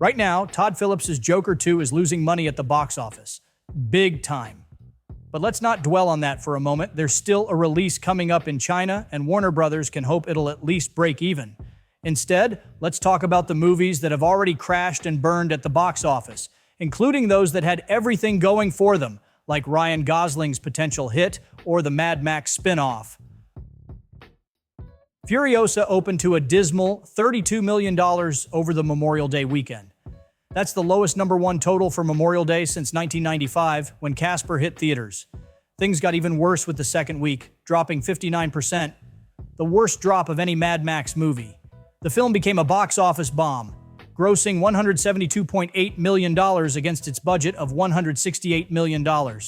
Right now, Todd Phillips' Joker 2 is losing money at the box office. Big time. But let's not dwell on that for a moment. There's still a release coming up in China, and Warner Brothers can hope it'll at least break even. Instead, let's talk about the movies that have already crashed and burned at the box office, including those that had everything going for them, like Ryan Gosling's potential hit or the Mad Max spin-off. Furiosa opened to a dismal $32 million over the Memorial Day weekend. That's the lowest #1 total for Memorial Day since 1995, when Casper hit theaters. Things got even worse with the second week, dropping 59%, the worst drop of any Mad Max movie. The film became a box office bomb, grossing $172.8 million against its budget of $168 million. But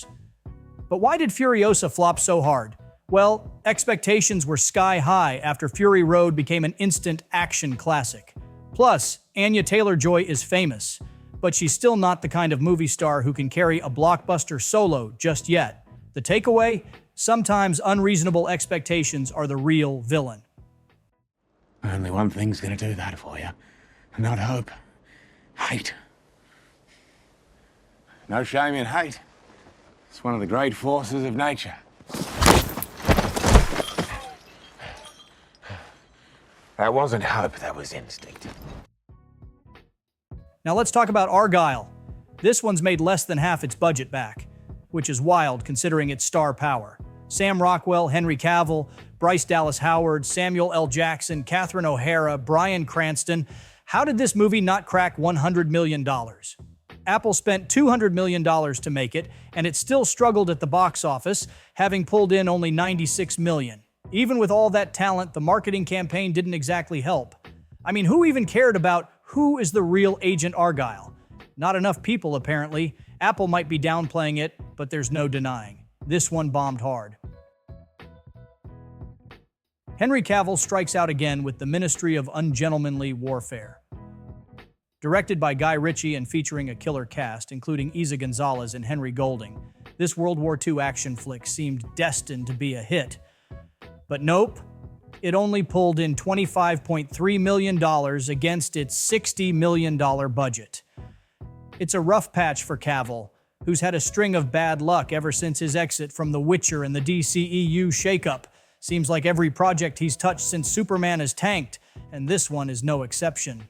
why did Furiosa flop so hard? Well, expectations were sky high after Fury Road became an instant action classic. Plus, Anya Taylor-Joy is famous, but she's still not the kind of movie star who can carry a blockbuster solo just yet. The takeaway? Sometimes unreasonable expectations are the real villain. Only one thing's gonna do that for you. Not hope. Hate. No shame in hate. It's one of the great forces of nature. That wasn't hope, that was instinct. Now let's talk about Argylle. This one's made less than half its budget back, which is wild considering its star power. Sam Rockwell, Henry Cavill, Bryce Dallas Howard, Samuel L. Jackson, Catherine O'Hara, Bryan Cranston. How did this movie not crack $100 million? Apple spent $200 million to make it, and it still struggled at the box office, having pulled in only $96 million. Even with all that talent, the marketing campaign didn't exactly help. I mean, who even cared about who is the real Agent Argylle? Not enough people, apparently. Apple might be downplaying it, but there's no denying. This one bombed hard. Henry Cavill strikes out again with The Ministry of Ungentlemanly Warfare. Directed by Guy Ritchie and featuring a killer cast, including Eiza Gonzalez and Henry Golding, this World War II action flick seemed destined to be a hit. But nope, it only pulled in $25.3 million against its $60 million budget. It's a rough patch for Cavill, who's had a string of bad luck ever since his exit from The Witcher and the DCEU shakeup. Seems like every project he's touched since Superman has tanked, and this one is no exception.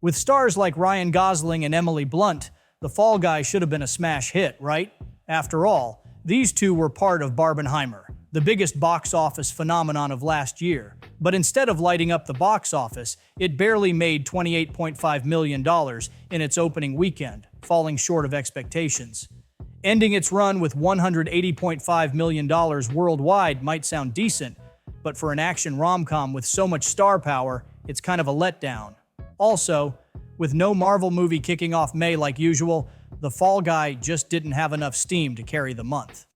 With stars like Ryan Gosling and Emily Blunt, The Fall Guy should have been a smash hit, right? After all, these two were part of Barbenheimer, the biggest box office phenomenon of last year. But instead of lighting up the box office, it barely made $28.5 million in its opening weekend, falling short of expectations. Ending its run with $180.5 million worldwide might sound decent, but for an action rom-com with so much star power, it's kind of a letdown. Also, with no Marvel movie kicking off May like usual, The Fall Guy just didn't have enough steam to carry the month.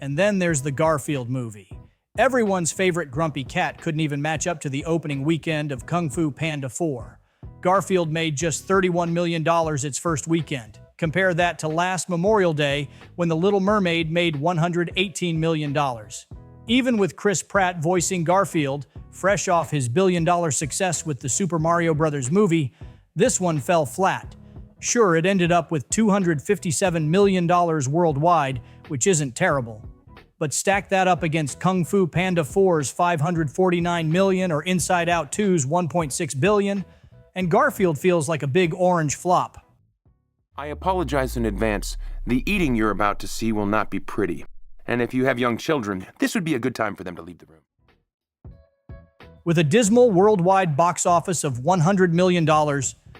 And then there's the Garfield movie. Everyone's favorite grumpy cat couldn't even match up to the opening weekend of Kung Fu Panda 4. Garfield made just $31 million its first weekend. Compare that to last Memorial Day, when The Little Mermaid made $118 million. Even with Chris Pratt voicing Garfield, fresh off his billion-dollar success with the Super Mario Bros. Movie, this one fell flat. Sure, it ended up with $257 million worldwide, which isn't terrible. But stack that up against Kung Fu Panda 4's $549 million or Inside Out 2's $1.6 billion, and Garfield feels like a big orange flop. I apologize in advance. The eating you're about to see will not be pretty. And if you have young children, this would be a good time for them to leave the room. With a dismal worldwide box office of $100 million,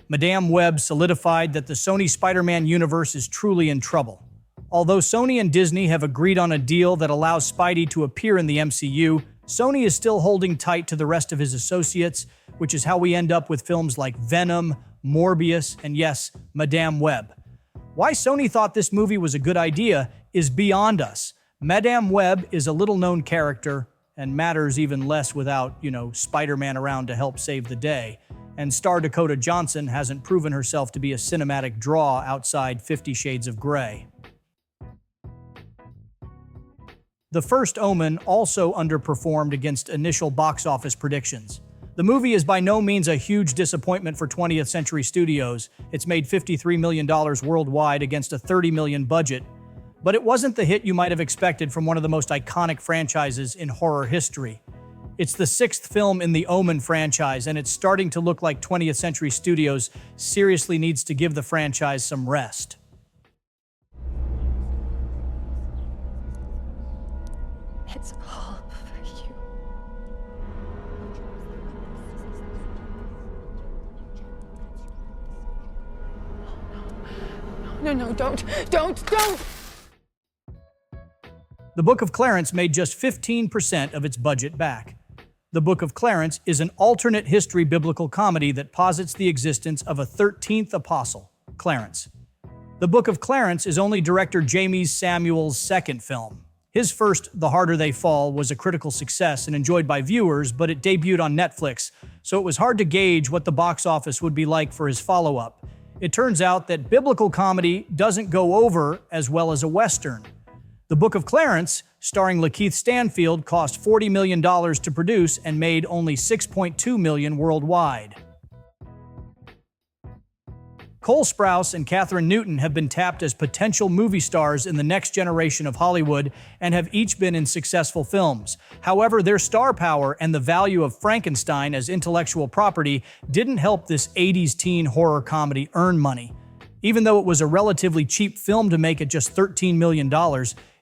Madame Web solidified that the Sony Spider-Man universe is truly in trouble. Although Sony and Disney have agreed on a deal that allows Spidey to appear in the MCU, Sony is still holding tight to the rest of his associates, which is how we end up with films like Venom, Morbius, and yes, Madame Web. Why Sony thought this movie was a good idea is beyond us. Madame Web is a little-known character and matters even less without, Spider-Man around to help save the day. And star Dakota Johnson hasn't proven herself to be a cinematic draw outside 50 Shades of Grey. The First Omen also underperformed against initial box office predictions. The movie is by no means a huge disappointment for 20th Century Studios. It's made $53 million worldwide against a $30 million budget, but it wasn't the hit you might have expected from one of the most iconic franchises in horror history. It's the 6th film in the Omen franchise, and it's starting to look like 20th Century Studios seriously needs to give the franchise some rest. It's all for you. No, don't! The Book of Clarence made just 15% of its budget back. The Book of Clarence is an alternate history biblical comedy that posits the existence of a 13th apostle, Clarence. The Book of Clarence is only director Jamie Samuel's second film. His first, The Harder They Fall, was a critical success and enjoyed by viewers, but it debuted on Netflix, so it was hard to gauge what the box office would be like for his follow-up. It turns out that biblical comedy doesn't go over as well as a Western. The Book of Clarence, starring Lakeith Stanfield, cost $40 million to produce and made only $6.2 million worldwide. Cole Sprouse and Katherine Newton have been tapped as potential movie stars in the next generation of Hollywood and have each been in successful films. However, their star power and the value of Frankenstein as intellectual property didn't help this 80s teen horror comedy earn money. Even though it was a relatively cheap film to make at just $13 million,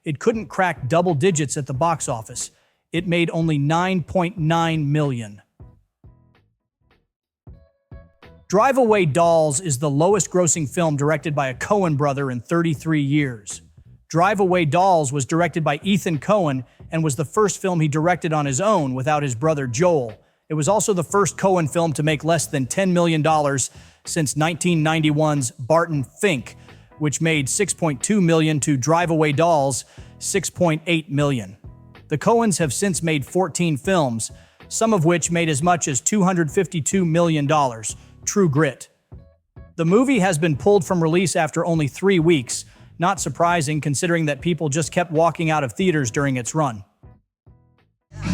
it couldn't crack double digits at the box office. It made only $9.9 million. Drive Away Dolls is the lowest-grossing film directed by a Coen brother in 33 years. Drive Away Dolls was directed by Ethan Coen and was the first film he directed on his own without his brother Joel. It was also the first Coen film to make less than $10 million since 1991's Barton Fink, which made $6.2 million to Drive Away Dolls' $6.8 million. The Coens have since made 14 films, some of which made as much as $252 million. True Grit. The movie has been pulled from release after only 3 weeks, not surprising considering that people just kept walking out of theaters during its run.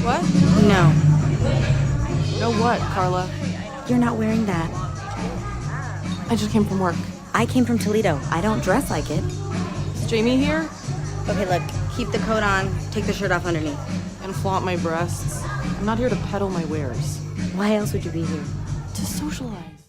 What? No, No what, Carla? you're not wearing that. I just came from work. I came from Toledo. I don't dress like it. Is Jamie here? Okay, look, keep the coat on, take the shirt off underneath. And flaunt my breasts. I'm not here to peddle my wares. Why else would you be here? To socialize.